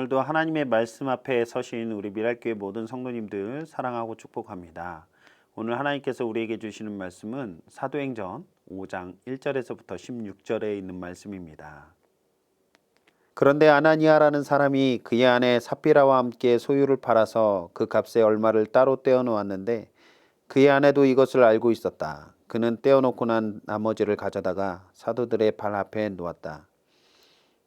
오늘도 하나님의 말씀 앞에 서신 우리 미랄교회 모든 성도님들 사랑하고 축복합니다. 오늘 하나님께서 우리에게 주시는 말씀은 사도행전 5장 1절에서부터 16절에 있는 말씀입니다. 그런데 아나니아라는 사람이 그의 아내 삽비라와 함께 소유를 팔아서 그 값의 얼마를 따로 떼어 놓았는데 그의 아내도 이것을 알고 있었다. 그는 떼어놓고 난 나머지를 가져다가 사도들의 발 앞에 놓았다.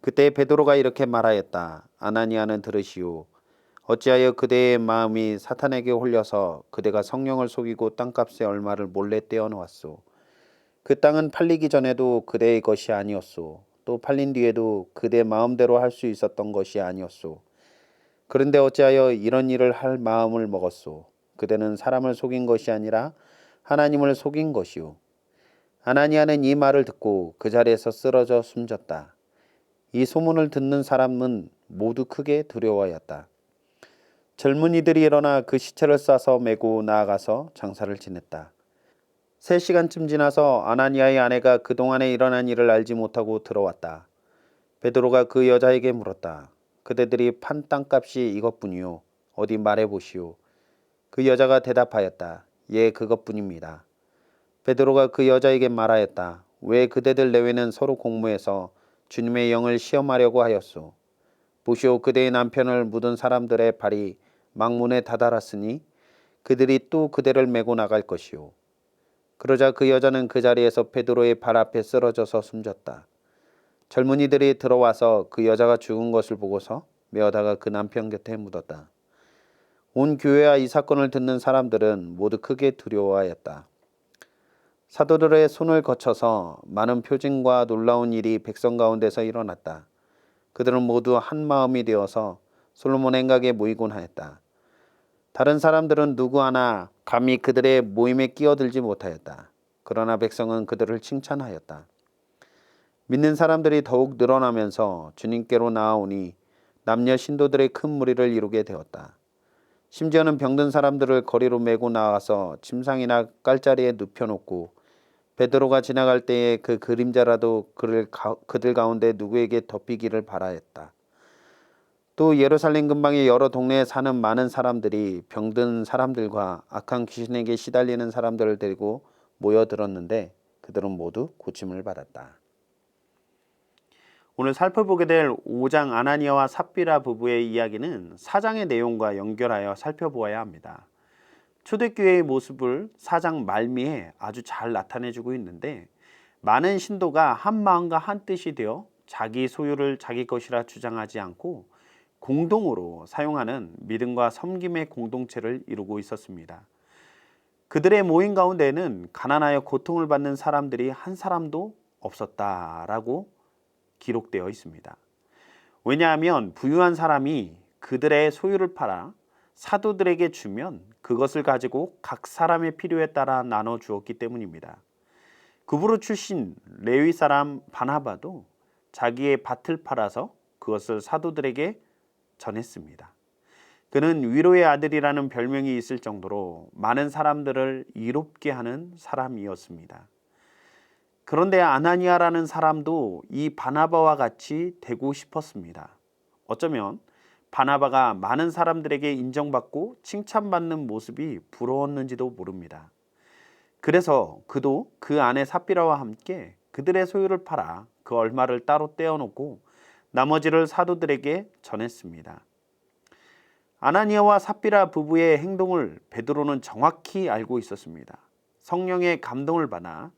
그때 베드로가 이렇게 말하였다. 아나니아는 들으시오. 어찌하여 그대의 마음이 사탄에게 홀려서 그대가 성령을 속이고 땅값의 얼마를 몰래 떼어놓았소. 그 땅은 팔리기 전에도 그대의 것이 아니었소. 또 팔린 뒤에도 그대 마음대로 할 수 있었던 것이 아니었소. 그런데 어찌하여 이런 일을 할 마음을 먹었소. 그대는 사람을 속인 것이 아니라 하나님을 속인 것이오. 아나니아는 이 말을 듣고 그 자리에서 쓰러져 숨졌다. 이 소문을 듣는 사람은 모두 크게 두려워하였다. 젊은이들이 일어나 그 시체를 싸서 메고 나아가서 장사를 지냈다. 3시간쯤 지나서 아나니아의 아내가 그동안에 일어난 일을 알지 못하고 들어왔다. 베드로가 그 여자에게 물었다. 그대들이 판 땅값이 이것뿐이요. 어디 말해보시오. 그 여자가 대답하였다. 예, 그것뿐입니다. 베드로가 그 여자에게 말하였다. 왜 그대들 내외는 서로 공모해서 주님의 영을 시험하려고 하였소. 보시오, 그대의 남편을 묻은 사람들의 발이 망문에 다다랐으니 그들이 또 그대를 메고 나갈 것이오. 그러자 그 여자는 그 자리에서 베드로의 발 앞에 쓰러져서 숨졌다. 젊은이들이 들어와서 그 여자가 죽은 것을 보고서 메어다가 그 남편 곁에 묻었다. 온 교회와 이 사건을 듣는 사람들은 모두 크게 두려워하였다. 사도들의 손을 거쳐서 많은 표징과 놀라운 일이 백성 가운데서 일어났다. 그들은 모두 한 마음이 되어서 솔로몬 행각에 모이곤 하였다. 다른 사람들은 누구 하나 감히 그들의 모임에 끼어들지 못하였다. 그러나 백성은 그들을 칭찬하였다. 믿는 사람들이 더욱 늘어나면서 주님께로 나아오니 남녀 신도들의 큰 무리를 이루게 되었다. 심지어는 병든 사람들을 거리로 메고 나가서 침상이나 깔자리에 눕혀놓고 베드로가 지나갈 때에 그 그림자라도 그들 가운데 누구에게 덮이기를 바라였다. 또 예루살렘 근방의 여러 동네에 사는 많은 사람들이 병든 사람들과 악한 귀신에게 시달리는 사람들을 데리고 모여들었는데 그들은 모두 고침을 받았다. 오늘 살펴보게 될 5장 아나니아와 삽비라 부부의 이야기는 4장의 내용과 연결하여 살펴보아야 합니다. 초대교회의 모습을 4장 말미에 아주 잘 나타내주고 있는데 많은 신도가 한 마음과 한 뜻이 되어 자기 소유를 자기 것이라 주장하지 않고 공동으로 사용하는 믿음과 섬김의 공동체를 이루고 있었습니다. 그들의 모임 가운데는 가난하여 고통을 받는 사람들이 한 사람도 없었다라고 기록되어 있습니다. 왜냐하면 부유한 사람이 그들의 소유를 팔아 사도들에게 주면 그것을 가지고 각 사람의 필요에 따라 나눠 주었기 때문입니다. 구브로 출신 레위 사람 바나바도 자기의 밭을 팔아서 그것을 사도들에게 전했습니다. 그는 위로의 아들이라는 별명이 있을 정도로 많은 사람들을 이롭게 하는 사람이었습니다. 그런데 아나니아라는 사람도 이 바나바와 같이 되고 싶었습니다. 어쩌면 바나바가 많은 사람들에게 인정받고 칭찬받는 모습이 부러웠는지도 모릅니다. 그래서 그도 그 아내 삽비라와 함께 그들의 소유를 팔아 그 얼마를 따로 떼어놓고 나머지를 사도들에게 전했습니다. 아나니아와 삽비라 부부의 행동을 베드로는 정확히 알고 있었습니다. 성령의 감동을 받아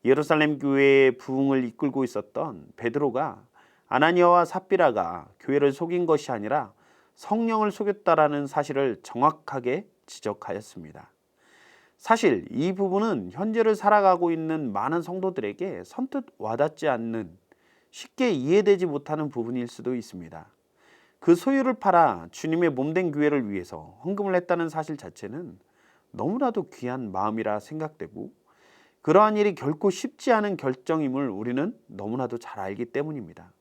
예루살렘 교회의 부흥을 이끌고 있었던 베드로가 아나니아와 삽비라가 교회를 속인 것이 아니라 성령을 속였다라는 사실을 정확하게 지적하였습니다. 사실 이 부분은 현재를 살아가고 있는 많은 성도들에게 선뜻 와닿지 않는, 쉽게 이해되지 못하는 부분일 수도 있습니다. 그 소유를 팔아 주님의 몸된 교회를 위해서 헌금을 했다는 사실 자체는 너무나도 귀한 마음이라 생각되고 그러한 일이 결코 쉽지 않은 결정임을 우리는 너무나도 잘 알기 때문입니다.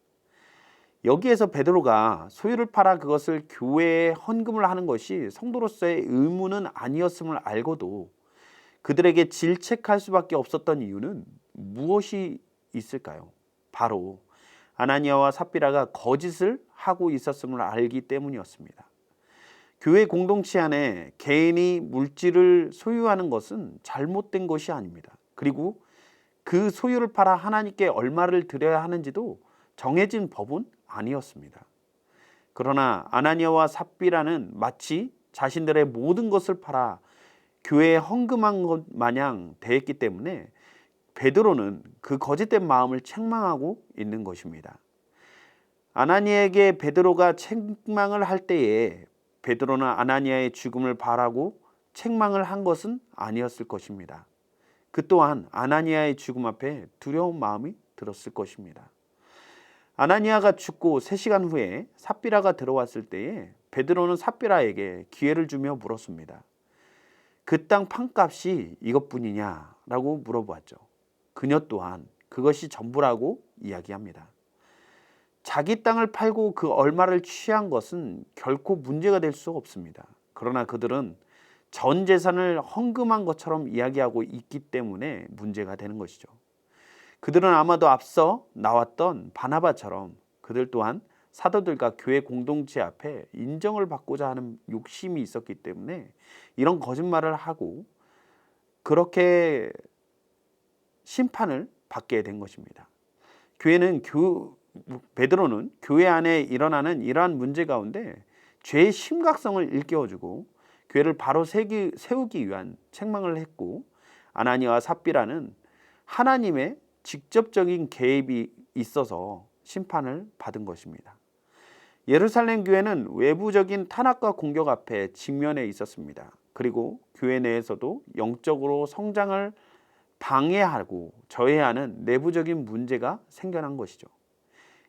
여기에서 베드로가 소유를 팔아 그것을 교회에 헌금을 하는 것이 성도로서의 의무는 아니었음을 알고도 그들에게 질책할 수밖에 없었던 이유는 무엇이 있을까요? 바로 아나니아와 삽비라가 거짓을 하고 있었음을 알기 때문이었습니다. 교회 공동체 안에 개인이 물질을 소유하는 것은 잘못된 것이 아닙니다. 그리고 그 소유를 팔아 하나님께 얼마를 드려야 하는지도 정해진 법은 아니었습니다. 그러나 아나니아와 삽비라는 마치 자신들의 모든 것을 팔아 교회에 헌금한 것 마냥 대했기 때문에 베드로는 그 거짓된 마음을 책망하고 있는 것입니다. 아나니아에게 베드로가 책망을 할 때에 베드로는 아나니아의 죽음을 바라고 책망을 한 것은 아니었을 것입니다. 그 또한 아나니아의 죽음 앞에 두려운 마음이 들었을 것입니다. 아나니아가 죽고 3시간 후에 삽비라가 들어왔을 때에 베드로는 삽비라에게 기회를 주며 물었습니다. 그 땅 판값이 이것뿐이냐라고 물어보았죠. 그녀 또한 그것이 전부라고 이야기합니다. 자기 땅을 팔고 그 얼마를 취한 것은 결코 문제가 될 수 없습니다. 그러나 그들은 전 재산을 헌금한 것처럼 이야기하고 있기 때문에 문제가 되는 것이죠. 그들은 아마도 앞서 나왔던 바나바처럼 그들 또한 사도들과 교회 공동체 앞에 인정을 받고자 하는 욕심이 있었기 때문에 이런 거짓말을 하고 그렇게 심판을 받게 된 것입니다. 베드로는 교회 안에 일어나는 이러한 문제 가운데 죄의 심각성을 일깨워주고 교회를 바로 세우기 위한 책망을 했고, 아나니아와 삽비라는 하나님의 직접적인 개입이 있어서 심판을 받은 것입니다. 예루살렘 교회는 외부적인 탄압과 공격 앞에 직면해 있었습니다. 그리고 교회 내에서도 영적으로 성장을 방해하고 저해하는 내부적인 문제가 생겨난 것이죠.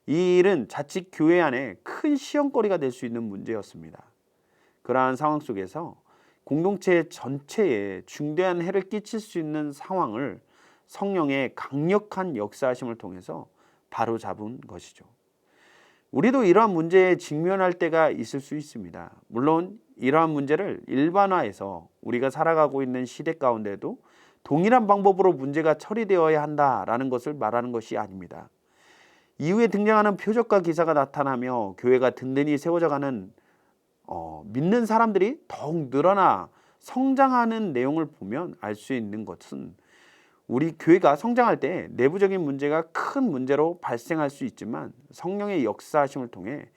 이 일은 자칫 교회 안에 큰 시험거리가 될 수 있는 문제였습니다. 그러한 상황 속에서 공동체 전체에 중대한 해를 끼칠 수 있는 상황을 성령의 강력한 역사하심을 통해서 바로잡은 것이죠. 우리도 이러한 문제에 직면할 때가 있을 수 있습니다. 물론 이러한 문제를 일반화해서 우리가 살아가고 있는 시대 가운데도 동일한 방법으로 문제가 처리되어야 한다라는 것을 말하는 것이 아닙니다. 이후에 등장하는 표적과 기사가 나타나며 교회가 든든히 세워져가는 믿는 사람들이 더욱 늘어나 성장하는 내용을 보면 알 수 있는 것은 우리 교회가 성장할 때 내부적인 문제가 큰 문제로 발생할 수 있지만 성령의 역사하심을 통해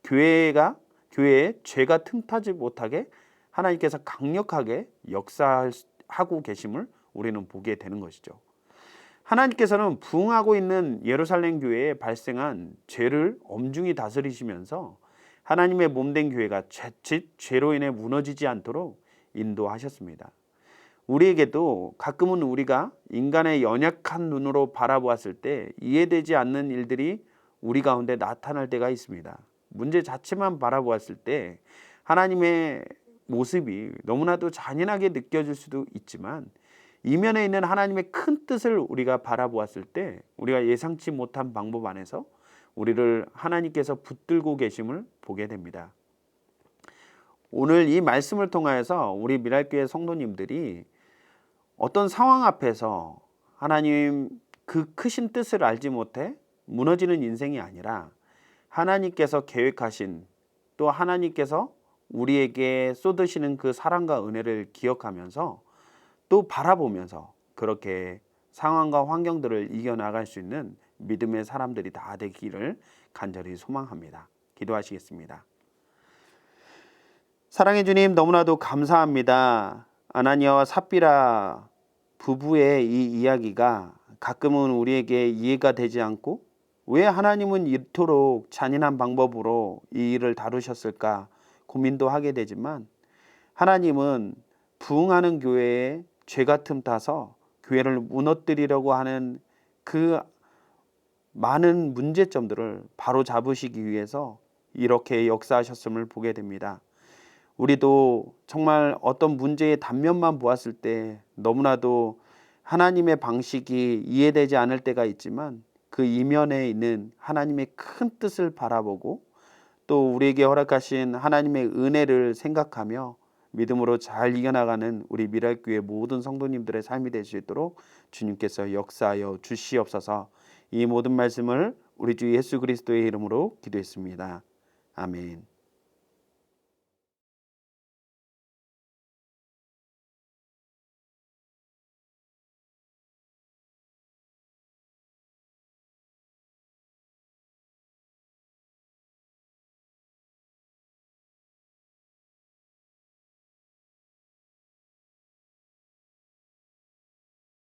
교회에 죄가 틈타지 못하게 하나님께서 강력하게 역사하고 계심을 우리는 보게 되는 것이죠. 하나님께서는 부흥하고 있는 예루살렘 교회에 발생한 죄를 엄중히 다스리시면서 하나님의 몸된 교회가 자칫 죄로 인해 무너지지 않도록 인도하셨습니다. 우리에게도 가끔은 우리가 인간의 연약한 눈으로 바라보았을 때 이해되지 않는 일들이 우리 가운데 나타날 때가 있습니다. 문제 자체만 바라보았을 때 하나님의 모습이 너무나도 잔인하게 느껴질 수도 있지만 이면에 있는 하나님의 큰 뜻을 우리가 바라보았을 때 우리가 예상치 못한 방법 안에서 우리를 하나님께서 붙들고 계심을 보게 됩니다. 오늘 이 말씀을 통하여서 우리 미랄교회 성도님들이 어떤 상황 앞에서 하나님 그 크신 뜻을 알지 못해 무너지는 인생이 아니라 하나님께서 계획하신 또 하나님께서 우리에게 쏟으시는 그 사랑과 은혜를 기억하면서 또 바라보면서 그렇게 상황과 환경들을 이겨나갈 수 있는 믿음의 사람들이 다 되기를 간절히 소망합니다. 기도하시겠습니다. 사랑해 주님, 너무나도 감사합니다. 아나니아와 삽비라 부부의 이 이야기가 가끔은 우리에게 이해가 되지 않고 왜 하나님은 이토록 잔인한 방법으로 이 일을 다루셨을까 고민도 하게 되지만 하나님은 부흥하는 교회에 죄가 틈타서 교회를 무너뜨리려고 하는 그 많은 문제점들을 바로 잡으시기 위해서 이렇게 역사하셨음을 보게 됩니다. 우리도 정말 어떤 문제의 단면만 보았을 때 너무나도 하나님의 방식이 이해되지 않을 때가 있지만 그 이면에 있는 하나님의 큰 뜻을 바라보고 또 우리에게 허락하신 하나님의 은혜를 생각하며 믿음으로 잘 이겨나가는 우리 미랄교회 모든 성도님들의 삶이 될 수 있도록 주님께서 역사하여 주시옵소서. 이 모든 말씀을 우리 주 예수 그리스도의 이름으로 기도했습니다. 아멘.